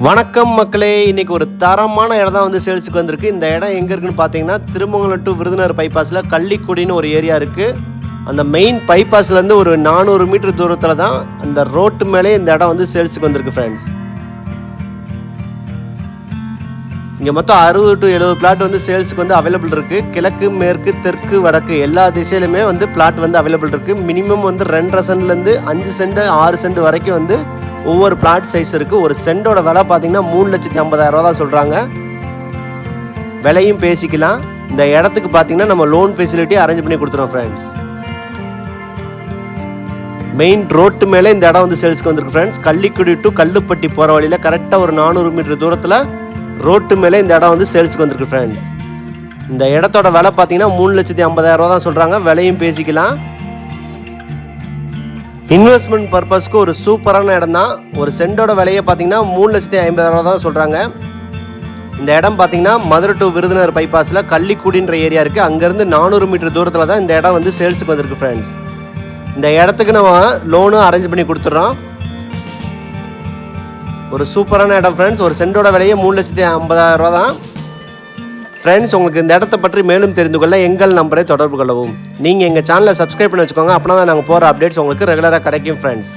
வணக்கம் மக்களே, இன்றைக்கி ஒரு தரமான இடம் தான் வந்து சேல்ஸுக்கு வந்திருக்கு. இந்த இடம் எங்கே இருக்குன்னு பார்த்தீங்கன்னா, திருமங்கலம் டு விருதுநகர் பைபாஸில் கள்ளிக்குடின்னு ஒரு ஏரியா இருக்குது. அந்த மெயின் பைபாஸ்லேருந்து ஒரு 400 மீட்டர் தூரத்தில் தான் அந்த ரோட்டு மேலே இந்த இடம் வந்து சேல்ஸுக்கு வந்திருக்கு ஃப்ரெண்ட்ஸ். இங்கே மொத்தம் 60 to 70 பிளாட் வந்து சேல்ஸுக்கு வந்து அவைலபிள் இருக்குது. கிழக்கு, மேற்கு, தெற்கு, வடக்கு எல்லா திசையிலுமே வந்து பிளாட் வந்து அவைலபிள் இருக்குது. மினிமம் வந்து 2.5 சென்ட்லேருந்து 5 சென்ட் 6 சென்ட் வரைக்கும் வந்து ஒவ்வொரு பிளாட் சைஸ் இருக்குது. ஒரு சென்டோட விலை பார்த்தீங்கன்னா 3,50,000 தான் சொல்கிறாங்க. விலையும் பேசிக்கலாம். இந்த இடத்துக்கு பார்த்தீங்கன்னா நம்ம லோன் ஃபெசிலிட்டி அரேஞ்ச் பண்ணி கொடுத்துருவோம் ஃப்ரெண்ட்ஸ். மெயின் ரோட்டு மேலே இந்த இடம் வந்து சேல்ஸ்க்கு வந்திருக்கு ஃப்ரெண்ட்ஸ். கள்ளிக்குடி டு கல்லுப்பட்டி போகிற வழியில் கரெக்டாக ஒரு 400 மீட்டர் தூரத்தில் ரோட்டு மேலே இந்த இடம் வந்து சேல்ஸ்க்கு வந்திருக்கு ஃப்ரெண்ட்ஸ். இந்த இடத்தோட விலை பார்த்தீங்கன்னா 3,50,000 தான் சொல்கிறாங்க. விலையும் பேசிக்கலாம். இன்வெஸ்ட்மெண்ட் பர்பஸ்க்கு ஒரு சூப்பரான இடம் தான். ஒரு சென்டோட விலையை பார்த்தீங்கன்னா 3,50,000 தான் சொல்கிறாங்க. இந்த இடம் பார்த்தீங்கன்னா மதுரை டு விருதுநகர் பைபாஸில் கள்ளிக்குடின்ற ஏரியா இருக்குது. அங்கேருந்து 400 மீட்டர் தூரத்தில் தான் இந்த இடம் வந்து சேல்ஸுக்கு வந்திருக்கு ஃப்ரெண்ட்ஸ். இந்த இடத்துக்கு நம்ம லோனும் அரேஞ்ச் பண்ணி கொடுத்துட்றோம். ஒரு சூப்பரான இடம் ஃப்ரெண்ட்ஸ். ஒரு சென்டோட விலையை 3,50,000 தான் ஃப்ரெண்ட்ஸ். உங்களுக்கு இந்த இடத்த பற்றி மேலும் தெரிந்து கொள்ள எங்கள் நம்பரை தொடர்பு கொள்ளவும். நீங்கள் எங்கள் சேனலை சப்ஸ்கிரைப் பண்ணி வச்சுக்கோங்க. அப்படின்னா தான் நாங்கள் போகிற அப்டேட்ஸ் உங்களுக்கு ரெகுலராக கிடைக்கும் ஃப்ரெண்ட்ஸ்.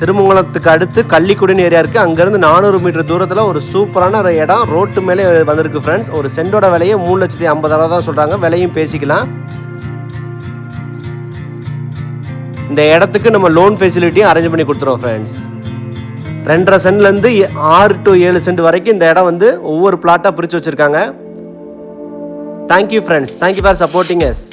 திருமங்கலத்துக்கு அடுத்து கள்ளிக்குடின்னு ஏரியா இருக்குது. அங்கேருந்து 400 மீட்டர் தூரத்தில் ஒரு சூப்பரான ஒரு இடம் ரோட்டு மேலே வந்திருக்கு ஃப்ரெண்ட்ஸ். ஒரு சென்டோட விலையை 3,50,000 தான் சொல்கிறாங்க. விலையும் பேசிக்கலாம். இந்த இடத்துக்கு நம்ம லோன் ஃபெசிலிட்டியும் அரேஞ்ச் பண்ணி கொடுத்துருவோம் ஃப்ரெண்ட்ஸ். 2.5 சென்ட்லேருந்து 6 to 7 சென்ட் வரைக்கும் இந்த இடம் வந்து ஒவ்வொரு பிளாட்டாக பிரித்து வச்சுருக்காங்க. Thank you friends. Thank you for supporting us.